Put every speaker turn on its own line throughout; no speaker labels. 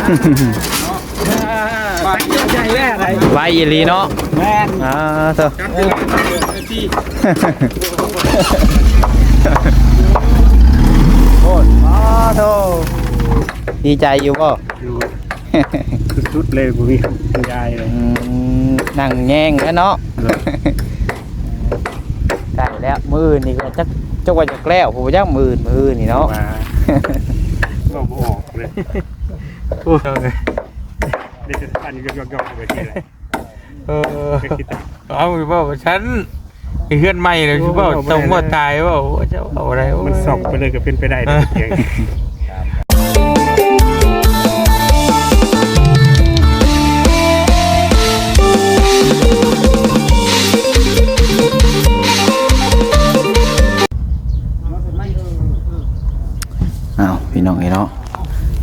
ไปใจแม่ไร
ไว้อีหลีเนาะ
แม่
เถอะโอ้โธ่ดีใจอยู่ป่ะ
ชุดเลยบุ้ยยายเลย
นั่งแง่งแล้วเนาะใกล้แล้วมือนี่ก็จักว่าจะแกล้วผมจักมือนี่เนาะ
ก็บออกเลยโอ้ยเดี๋ยวจะทันยกไปที่ไหน
เอาบอกว่าฉันเพื่อนใหม่เลยคือบอกต้องว่าตายว่าจะเอาอะไร
มันสอบไปเลยก็เป็นไปได้นะอย่าง
พี่น้องเนาะ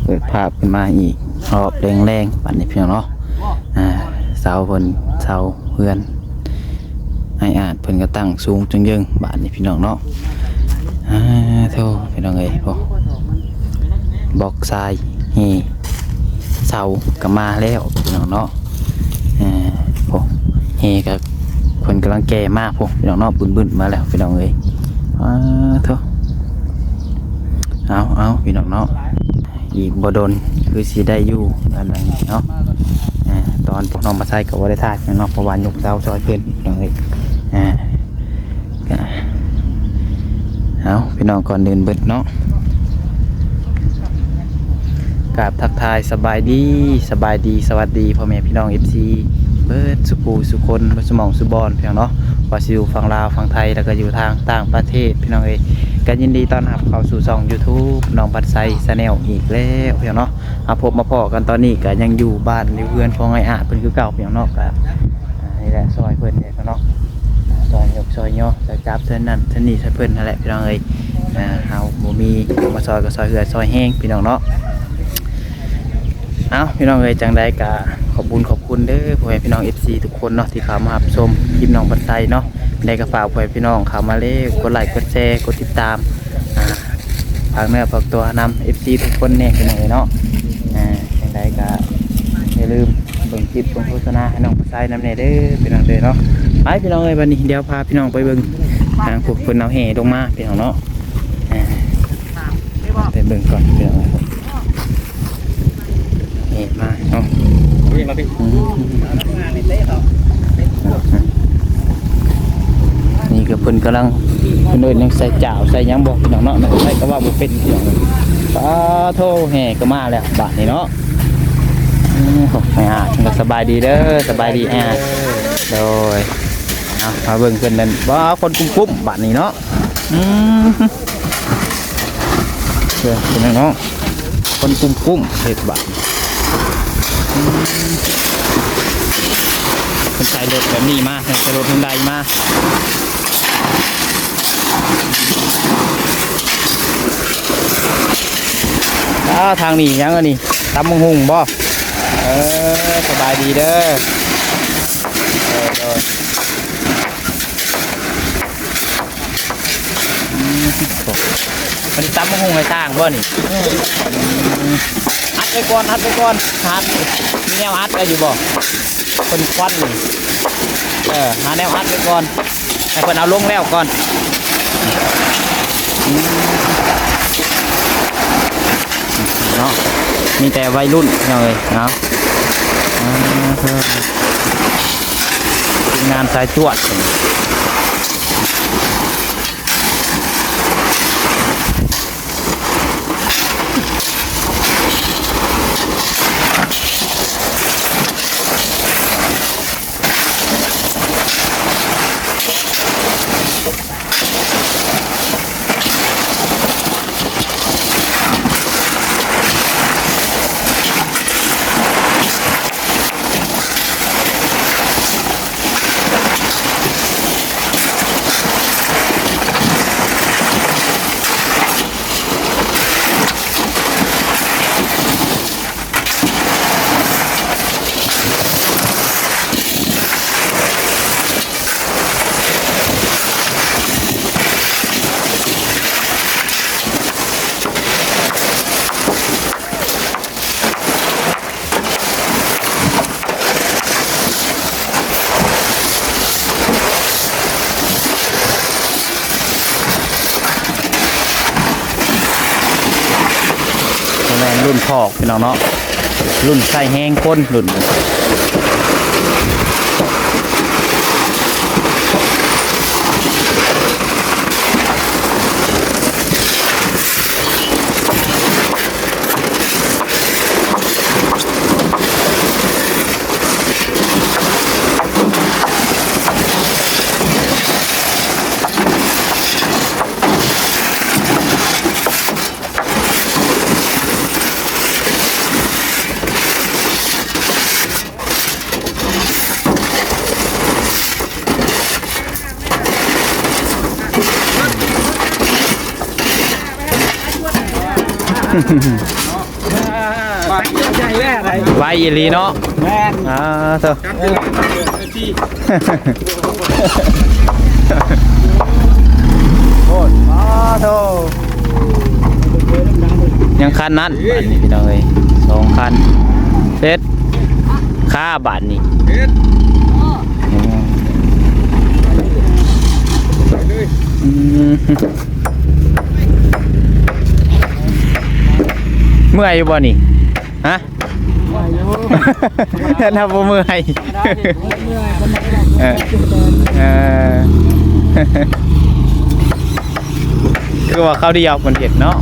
เปิดภาพขึ้นมาอีกรอบแรงๆบัดนี้พี่น้องเนาะเสาเพิ่นเสาเพื่อนให้อาจเพิ่นก็ตั้งสูงจนยึงบัดนี้พี่น้องเนาะโธ่พี่น้องเอ้ยพอบอกทรายเฮเสาก็มาแล้วพี่น้องเนาะพอเฮก็เพิ่นกำลังแก่มากพวกพี่น้องเนาะบึ้นๆมาแล้วพี่น้องเอ้ยโธ่เอาพี่น้องเนาะอีกบ่โดนคือสิได้อยู่อันนั้นเนาะตอนน้องมาใส่กับว่าได้ทาดเนาะเพราะว่ายกเสาซอยเพิ่นพี่น้องเอ้ยเอาพี่น้องก่อนเดินเบิดเนาะกราบทักทายสบายดีสวัสดีพ่อแม่พี่น้อง FC เบิดสุปูสุคนสมองสุบอนพี่น้องเนาะว่าสิอยู่ฝั่งลาวฝั่งไทยแล้วก็อยู่ทางต่างประเทศพี่น้องเอ้ยก็ยินดีต้อนรับเข้าสู่ช่อง YouTube น้องบัดไซชาแนลอีกแล้วพี่น้องเนาะพบมาพอกันตอนนี้ก็ยังอยู่บ้านเพื่อนของไอ้อาเพิ่นคือเก่าพี่น้องเนาะก็นี่แหละซอยเพิ่นเนี่ยเนาะซอยยกซอยย่อซอยจับเท่านั้นเท่านี้ซอยเพิ่นนั่นแหละพี่น้องเอ้ยเฮาบ่มีมาซอยก็ซอยเหือซอยแห้งพี่น้องเนาะพี่น้องเอ้ยจังใดก็ขอบคุณเด้อพ่อแม่พี่น้อง FC ทุกคนเนาะที่เข้ามารับชมคลิปน้องบัดไซเนาะได้ก็ฝากพ่อแม่พี่น้องเข้ามาเล่กดไลค์กดแชร์กดติดตามฝากเนื้อฝากตัวนำ FC ทุกคนเนี่ยพี่น้องเอ้ยเนาะจังใดก็อย่าลืมเบิ่งคลิปโฆษณาให้น้องบัดไซนำแน่เด้อพี่น้องเด้อเนาะไปพี่น้องเอ้ยวันนี้เดี๋ยวพาพี่น้องไปเบิ่งทางพวกเพิ่นเอาแห่ลงมาพี่น้องเนาะไปเบิ่งก่อนพี่น้องมาเนาะนี่ก็เพิ่นกำลังเพิ่นยังใส่จ่าวใส่ยังบอกพี่น้องเนาะใส่ก็ว่าบ่เป็นพี่น้องโธ่แห่ก็มาแล้วบาดนี้เนาะสบายดีเด้อสบายดีโดยมาเบิ่งเพิ่นนั่นบ่คนกุ้มบาดนี้เนาะพี่น้องเนาะคนกุ้มเฮ็ดบาดคนใส่รถแบบนี้มาใส่รถหุ่นใดมาทางนี้ยังอันนี้ตำมังหุงบ่สบายดีเด้อมันตำมังหุงให้สร้างบ่นี่อัดไปก่อนอัดมีแนวอัดอะไรอยู่บ่คนควันนี่หาแนวอัดไปก่อนให้เพิ่นเอาลงแล้วก่อนเนาะมีแต่วัยรุ่นเลยเนาะงานสายจวด ม่นรุ่นพอกพี่น้องเนาะรุ่นใส่แห้งก้นรุ่นไว้อีหลีเนาะแม่นเถอะโอ้โธ่ยังคันนั้นอันนี้พี่น้องเอ้ย2คันเสร็จค่าบาทนี่เมื่อยอยู่บ่นี่ฮะน่าบ่เมื่อยคือว่าเขาเดียวคนเห็ดเนาะ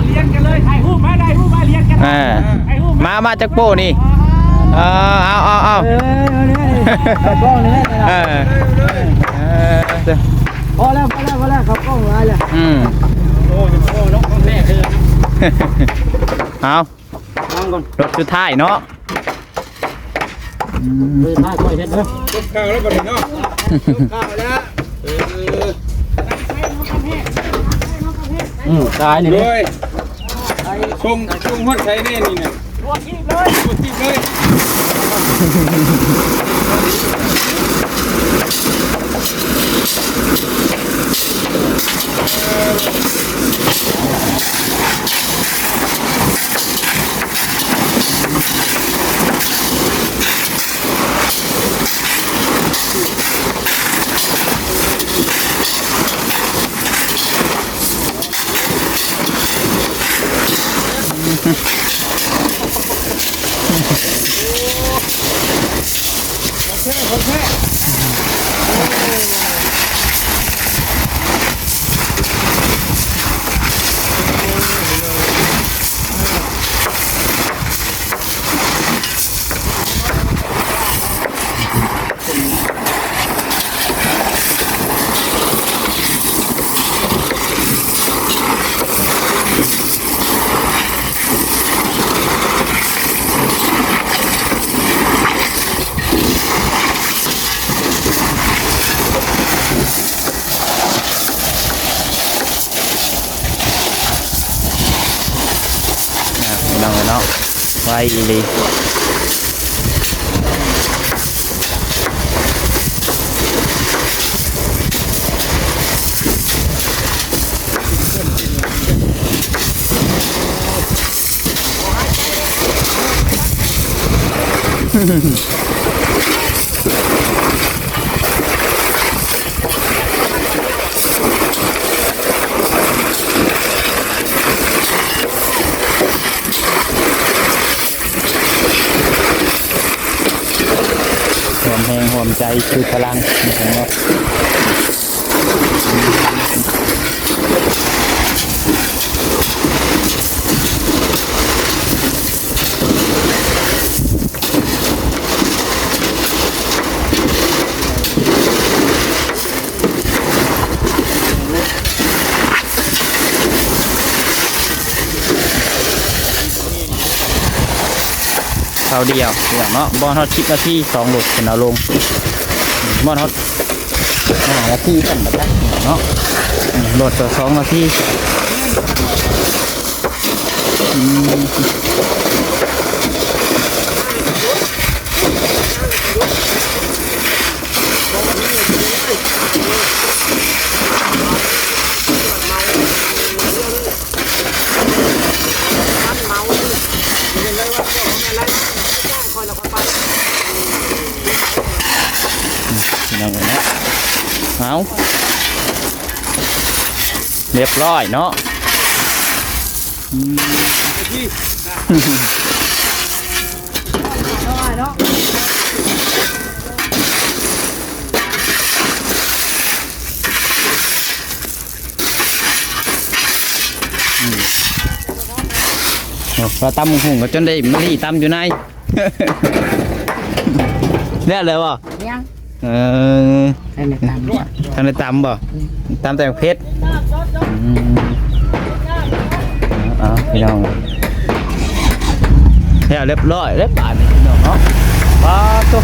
เลี้ยงกันเลยถ่ายรูปมาได้รูปมาเลี้ยงกัน
มาจากโป้นี่เอา
กล้องนี่พอแล้วเขากล้องอะไรเลยโอ้น้องแม่คือ
เอารถสุดท้ายเนาะ
ท่าค่อยเห็นเนาะ
ข้าวแล้วบ่ได้เนาะ
ข้าวแล้วตายนี่
เลยชงฮอดใช้แน่นี่น่ะ
ตัวขี้เลย
เนาะไว้อีหลีหวมใจคือพลังนะครับเขาเดียวอย่างเนาะบอลฮอต10 นาที2 โหลดเป็นเอาลงบอลฮอต5 นาทีกันแบบนี้เนาะโหลดต่อ2 นาทีเอาเรียบร้อยเนาะ
ที่
ได้เนาะ
เราตำหุ่งก็จนได้มะลิตำอยู่ใน เนี่ยเลยวะ
ยัง
เออ
ให้ในตาม
ทางในตำบ่ตำแต่เพชรพี่น้องเนี่ยเรียบร้อยเรียบร้อยพี่น้องเนาะว้าตัว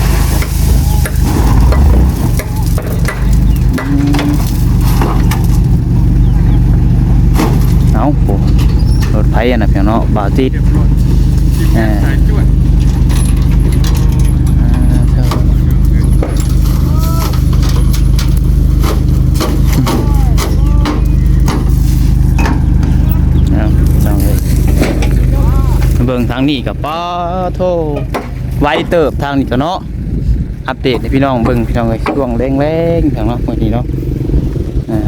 เอาโหรถไฟอ่ะนะพี่น้องเนาะบ่าวติด
สายจวด
เบิ่งทางนี้กับป้าโทไวเติบทางนี้ก็เนาะอัปเดตให้พี่น้องเบิ่งพี่น้องเลยช่วงแรงๆทางเนาะบางทีเนาะนะ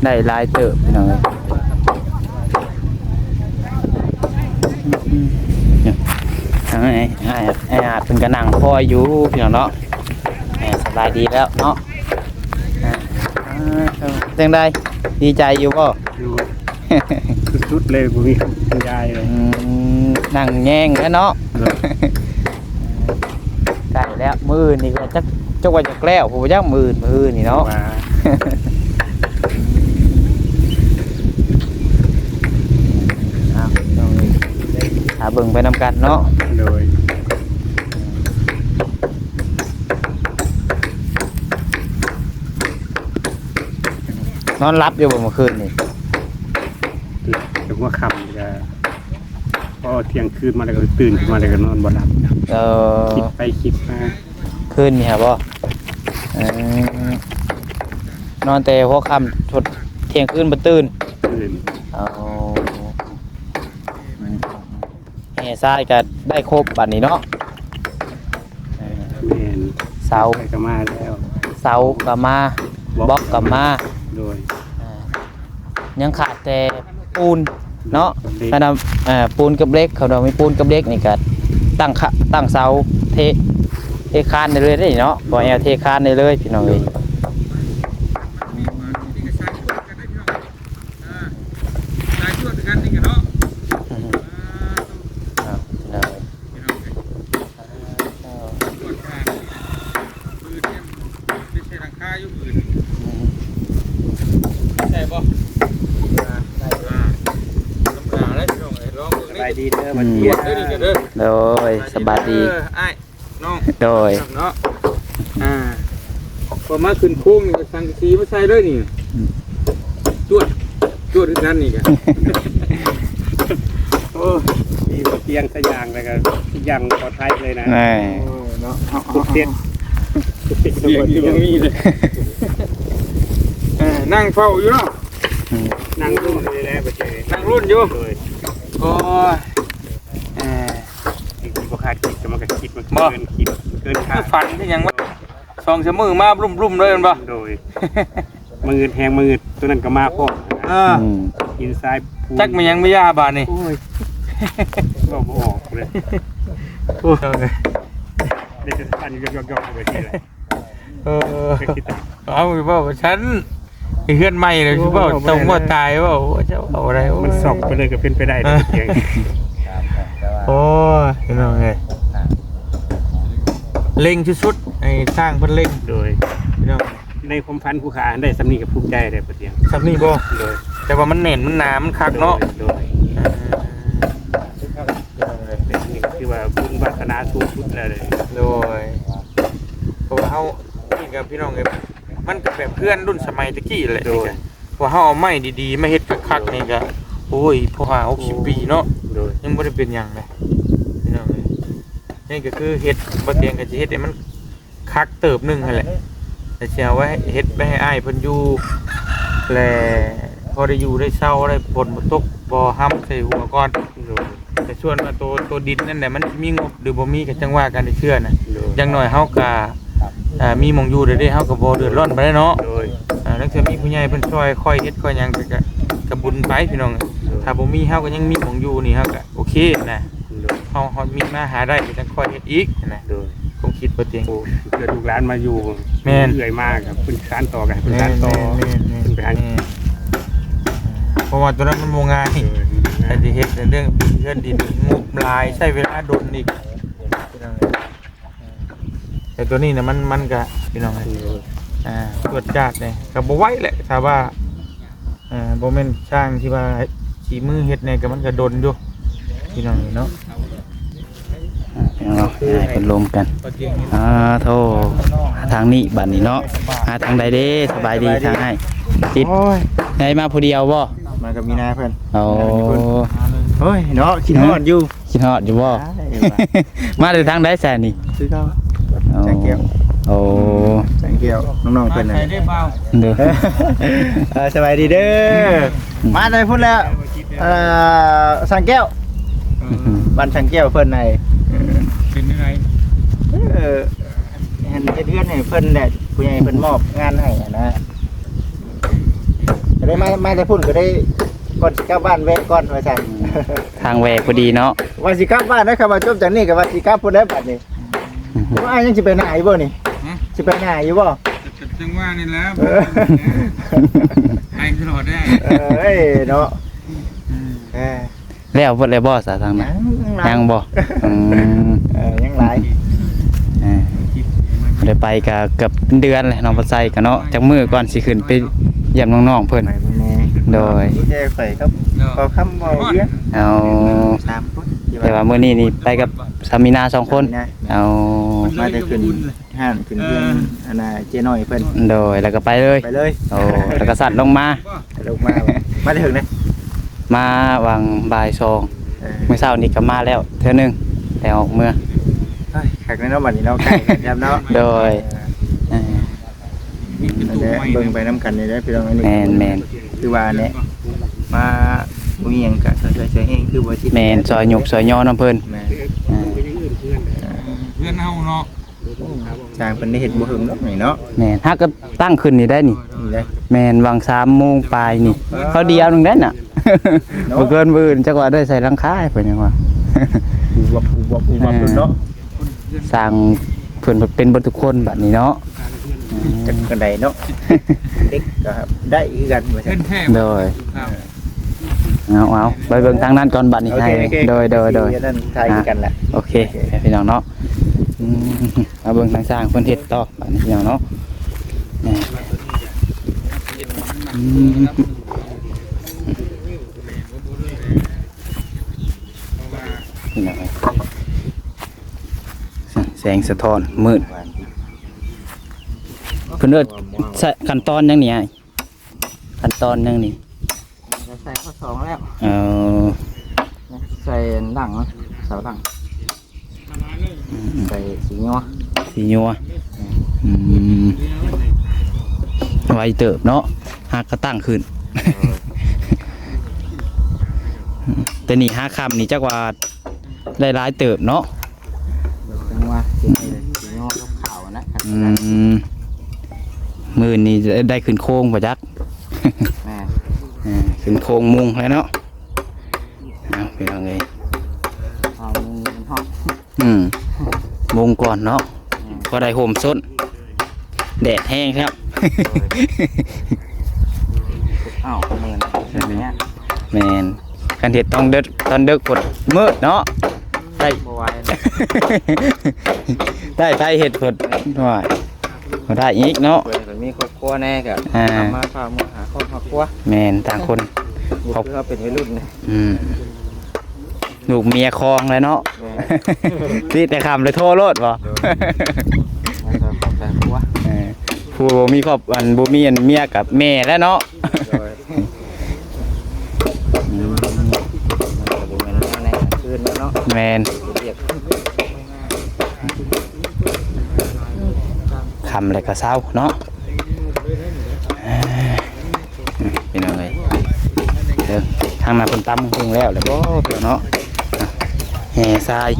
ได้ลายเติบพี่น้องเลยทางไอ้อาจเป็นกระนังคอยอยู่พี่น้องเนาะสบายดีแล้วเนาะเรื่องใดดีใจอยู่ป่ะ
ดูสุดๆเลยกูมีคุณยายเลย
นั่งแง่งแล้วเนาะใกล้แล้วมือนี่ก็จักว่าจะแกล้วผมจักมือนี่เนาะหาเบิ่งไปนำกันเนาะ
โดย
นอนรับอยู่บ่เมื่อคืนนี่
ถึงว่าคำจะพอเที่ยงคืนมาแล้วก็ตื่นขึ้นมาแล้วก็นอนบ่หลับคิดไปคิดมา
คืนนี่ครับบ่นอนแต่หัวค่ำชดเที่ยงคืนบ่ตื่นเอาแห่ทรายก็ได้ครบบัดนี้เนาะเสา
ก็มาแล้ว
เสาก็มาบล็อกก็มา
โดย
ยังขาดแต่ปูนเนาะขนาดปูนกับเล็กเขาเราไม่ปูนกับเล็กนี่ก็ตั้งเสาเทคานได้เลยได้เนาะบ่แอลเทคานได้เลยพี่น้องเอ้ย
ดีเด้อมาเที่ยว
โดยสบายดี
น้อง
โดย
เนาะพอมาขึ้นโค้งนี่สังสีมาใส่เลยนี่จวดที่นั่นนี่กัน
โอ้ดีเตียงสยางเลยกันทุกอย่างปลอดภัยเลยนะ
เนาะ
ทุกเตียง
อยู่ตรงนี้เลยนั่งเฝ้าอยู่เนาะ
นั่งรุ่นเลยแล้วไปเจอ
นั่งรุ่นอยู่โอ้ย
คิดว่าขาดคิดจะมาคิดมันเกินคาด
ฝันที่ยังว่าซองเสมอมารุ่มเลยมันป่ะ
โดยมือแทงมือตัวนั้นก็มาพ่ออินไซด์
จักมันยังไม่ยาบาดนี่
โอ้ยก็บ่ออกเลย
โอ้ย
เดี๋ยวจะทันยกไปที่เลย
เอาไปบอกฉันเพื่อนใหม่เลยคือว่าตรงว่าตายว่าจะเอาอะไร
มันสอบไปเลยก็เป็นไปได้เลย
โอ้ยน้องไงเล็งชุดไอ้สร้างเพิ่นเล็ง
โดยในความฝันผู้ขาได้สำนีกับภูมิใจได้ประเดี๋ยว
สำนีบ่โดยแต่ว่ามันเน่นมันหนามันคักเนาะ
โดยนี่คือว่าบุญวาสนาสูงสุดเลย
โดยเพราะว่าเขานี่กับพี่น้องไงมันก็แบบเพื่อนรุ่นสมัยตะกี้เลยพอเขาเอาไม้ดีๆไม่เฮ็ดคักๆนี่ก็โอ้ยพอ50 ปีเนาะยังไม่ได้เป็นอย่างไรพี่น้องเลยนี่ก็คือเฮ็ดบ่เตียงก็จะเฮ็ดให้มันคักเติบนึงนั่นแหละแต่เชื่อว่าเฮ็ดไปให้อ้ายเพิ่นอยู่แลพอได้อยู่ได้เศร้าได้ฝนบ่ตกบ่ห้ำใส่หัวก่อนแต่ส่วนว่าตัวดินนั่นแหละมันมีงบหรือบ่มีก็จังว่ากันได้เชื่อนะอย่างน้อยเฮาก็ มีหม่องอยู่ได้เฮาก็บ่เดือดร้อนไปเนาะ
โดย
นักเรียนมีผู้ใหญ่เพิ่นช่วยค่อยเฮ็ดค่อยหยังก็บุญไปพี่น้องถ้าบ่มีเฮาก็ยังมีหม่องอยู่นี่เฮาก็โอเคนะเฮามีมาหาได้ก็จังค่อยเฮ็ดอีกนะ
โดย
คงคิดบ่เตียง
โอ้เกิดลูกหลานมาอยู่
แม่น
เอื่อยมากครับเพิ่นสานต่อกันเพิ่นสานต่อเพิ่นไปหา
เพราะว่าตัวนั้นมันบ่ง่ายแต่สิเฮ็ดในเรื่องเพื่อนดินงบหลายใช้เวลาดนอีกแต่ตัวนี้น่ะมันก็พี่น้องตรวจจัดเนี่ยก็บ่ไหวแหละถ้าว่าบ่แม่นช่างที่ว่าสีมือเฮ็ดเนี่ยก็มันก็ดนอยู่พี่น้องเนาะ
พี่น้องเนาะให้เป็นลมกันโททางนี้บัดนี้เนาะหาทางใดเด้สบายดีทางให้ติดได้มาผู้เดียวบ่
มากับมีนาเพิ่น
เอา
โอ้ยเนาะคิดฮอดอยู่
คิดฮอดอยู่บ่มาได้ทางใดแซ่นี่
ซื้อข้าวจังแก้ว
โอ้
จังแก้วน้องๆเพิ่นน่ะ
ได้เบา
เด้อ
สบายดีเด้อมาได้พุ่นแล้วสังแก้วบ้านสังแก้วเพิ่นไหน
เป็นยังไง
เห็นเพื่อนให้เพิ่นแหละผู้ใหญ่เพิ่นมอบงานให้นะจะได้มาได้พุ่นก็ได้ก่อนสิกลับบ้านแวะก่อนว่าซั่น
ทางแหวกพอดีเนาะ
ว่าสิกลับบ้านนะครับว่าจบจากนี้ก็ว่าสิกลับพุ่นได้บัดนี้ว่ายังสิไปไหนบ่นี่สิไปไหนอยู่บ่
จังว่านี่แล้วไอ้ตลอดได้
เอ้ยเนาะ
แล้วเพิ่นเลยบ่ซะทางนั้นยังบ่
ยังหลาย
ได้ไปก็เกือบเดือนเลยน้องปัสไซก็เนาะจักมื้อก่อนสิขึ้นไปเยี่ยมน้องๆเพิ่นโดย
แจ้ข่อยครับขอคำบ่เยอะ
เอา
3คน
แต่ว่ามื้อนี้นี่ไปกับสามีนา2คนเอา
มาได้ขึ้นห้านขึ้นเพื่อนอันน่ะเจ๊น้อยเพิ่น
โดยแล้วก็ไปเลย
ไปเลย
โอ้แล้วก็สั่นลงมา
ลงมาได้ถึงเลย
มาวางบ่าย2มื้อเช้านี้ก็มาแล้วเทื่อนึงแต่ออกเมื่อ
ขักในเนาะบัดนี้เนาะใกล้กันครับเนาะ
โดย
เบิ่งไปน้ำกันนี่ได้พี่น้องนี่
แม่น
คือว่าเนี่ยมาบ่มีหยังก็ช่วยๆเองคือบ่สิ
แม่นซอยหยกซอยย่อน้ำเพิ่น
แม่
เพื่อนเฮาเนาะ
สร้างเพิ่นได้เฮ็ดบ่ถึงเนาะนี่เนาะ
แม่นถ้าก็ตั้งขึ้นนี่ได้นี่
นี่ได้
แม่นวาง3 โมงปลายนี่เขาเดียวนึงได้น่ะบ่เกินมื้ออื่นจักว่าได้ใส่หลังคาให้เพิ่นยังว่า
อูวับเนาะ
สร้างเพิ่นเป็นบ่ทุกคนบัดนี้เนาะ
จักกันไดเนาะเด็กก็ได้คือกันว่าซั่
เพื่อน
น
แท้
โดยเอาไปเบิ่งทางนั้นก่อนบัดนี้ให้โดย
นั่นทายกันแหละ
โอเคพี่น้องเนาะมาเบิ่งทางสร้างเพิ่นเฮ็ดต่อบัดนี้พี่น้องเนาะพี่น้องแสงสะท้อนมืดเพิ่นเอิ้นขั้นตอนยังนี่ขั้นตอนยังนี่
ใส่ข้อ2แล้ว ใส่หลังเสาหลังใส่สีงัว
สีนัวไวเติบเนาะหากก็ตั้งขึ้น แต่นี่5คำนี่จักว่าได้หลายเติบเนาะ
สีงัวสีงัวขาวนะ
มื้อนี้ได้ขึ้นโค้งบ่จัก
แม่
ขึ้นโค้งมุงแล้วเนาะเอาไปเอาเลย
เอามันฮอด
มุงก่อนเนาะก็ได้โฮมส้นแดดแห้งครับ
อ้าวเหมือนใช่ไหมเนี่ย
แมนกันเห็ดต้องเด็ดตอนเด็กกดมืดเนาะได้
บัว
ได้ไปเห็ดกดหน่อยก็ได้อีกเนาะ
เปิดมีครอบครัวแน่กับทำมาฝากมือหาครอบครัว
แมนต่างคน
เขาเป็นวัยรุ่นนะ
ลูกเมียคลองเลยเนาะที่แต่คำเลยโทษโลดบ่
แต่ครัว
ผู้บ่มีครอบอันบ่มีอันเมียกับแม่แล้วเนาะแมนคำอะไรก็เศร้าเนาะเป็นยังไงเด้อทางนั้นเพิ่นตำคงแล้วบ่เพิ่นเนาะแห่ทราย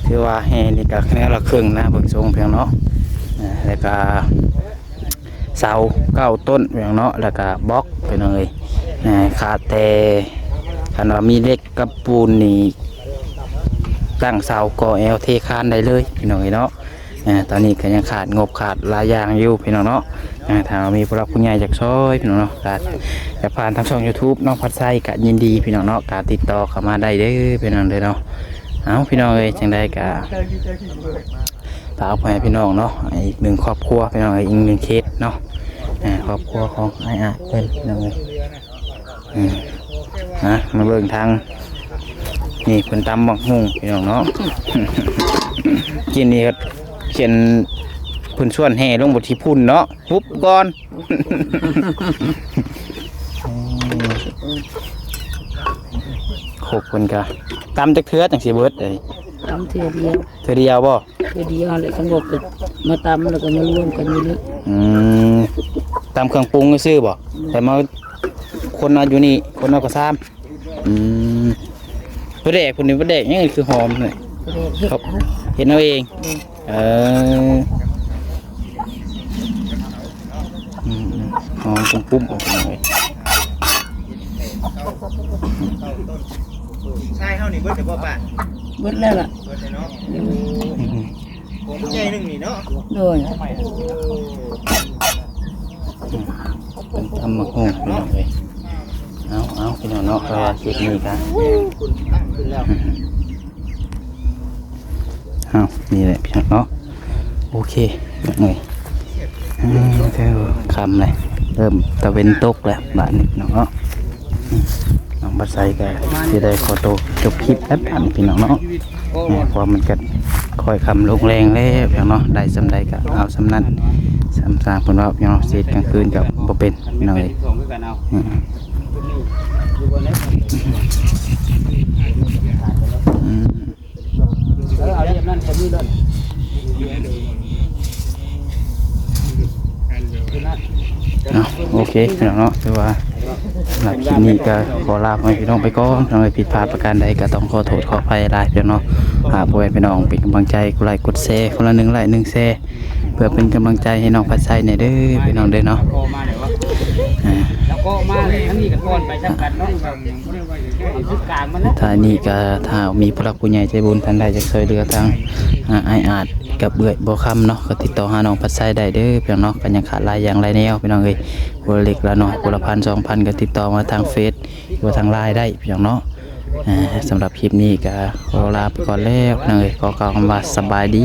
คือว่าแห่นี่ก็แค่ละครึ่งนะเบิ่งทรงเพียงเนาะ แล้วก็เสา9ต้นอย่างเนาะแล้วก็บล็อกไปเลยขาดแต่คันว่ามีเหล็กกับปูนนี่ตั้งเสาก่อแอลเทคานได้เลยพี่น้องเนาะตอนนี้ก็ยังขาดงบขาดหลายอย่างอยู่พี่น้องเนาะถ้ามีผู้รักผู้ใหญ่จากซอยพี่น้องเนาะก็จะผ่านทางช่อง YouTube น้องพัดไส้ก็ยินดีพี่น้องเนาะก็ติดต่อเข้ามาได้เด้อพี่น้องเด้อเนาะเอาพี่น้องเอ้ยจังได้ก็ฝากไปพี่น้องเนาะอีก1ครอบครัวพี่น้องอีก1เคสเนาะครอบครัวของไอ้อาเพิ่นพี่น้องเอ้ยมาเบิ่งทางนี่เพิ่นตำบักหุ่งพี่น้องเนาะ กินนี่ก็เขียนเพิ่นชวนแห่ลงบทที่พุ่นเนาะปุ๊บก่อน โคกเพิ่นก็ตำจักเทื่อจังสิเบิดเลย
ตำเทื่อเดียว
เทื่อเดียวบ่
เทื่อเดียวเลยสงบก็มาตำแล้วก็มารวมกันอยู่นี่
ตำเครื่องปรุงซื่อบ่แต่มาคนเอาอยู่นี่คนเอาก็ซ้ำบ่แดกคนนี้บ่แดกยังคือหอมเลย
เฮ็ด
ครับเห็นเอาเองหอมปุ้มๆออกมาเลย
ใช่เฮานี่เบิดแต่บ่ป้า
เบิดแล้วล่ะ
เบิดเนาะผมใหญ่นึงนี่เนาะ
โดย
เป็นทำมะฮุ่งพี่น้องเลยเอาพี่น้องเนาะก็คลิปนี้กันนี่แหละพี่น้องเนาะโอเคแบบนี้คำเลยเริ่มตะเวนตกแล้วบ้านนี้พี่น้องเนาะน้องบัดไซก็ที่ได้ขอโตจบคลิปแล้วบ้านพี่น้องเนาะเพราะมันก็คอยคำลงแรงแล้วพี่น้องเนาะได้สำใดก็เอาสำนั้นสำสามคนว่าพี่น้องเสียกลางคืนกับบ่เป็นพี่น้องเลยโอเคพี่น้องเนาะแต่ว่าหลับคลิปนี้ก็ขอลาไปพี่น้องไปก่อนน้องผิดพลาดประการใดก็ต้องขอโทษขออภัยหลายพี่น้องหากพี่น้องเป็นกำลังใจกดไลค์กดแชร์คนละ1 ไลค์ 1 แชร์เพื่อเป็นกำลังใจให้น้องพัดไส้ในเด้อพี่น้องเด้อเนาะ
แล้วก็มาทั้งนี้ก็ก่อนไปจังกันเนาะสุดกลางมันนะ
ถ้านี่ก็ถ้ามีผู้รักผู้ใหญ่ใจบุญท่านใดจะช่วยเหลือทางไอ้อาจกับเบื่อบ่คำเนาะก็ติดต่อหาน้องพัดไส้ได้เด้อพี่น้องเนาะก็ยังขาดหลายอย่างหลายแนวพี่น้องเอ้ยผู้เล็กละน้อยผู้ละ1,000 2,000ก็ติดต่อมาทางเฟซหรือทางไลน์ได้พี่น้องเนาะสำหรับคลิปนี้ก็ขอลาไปก่อนแล้วพี่น้องเอ้ยขอกล่าวคำว่าสบายดี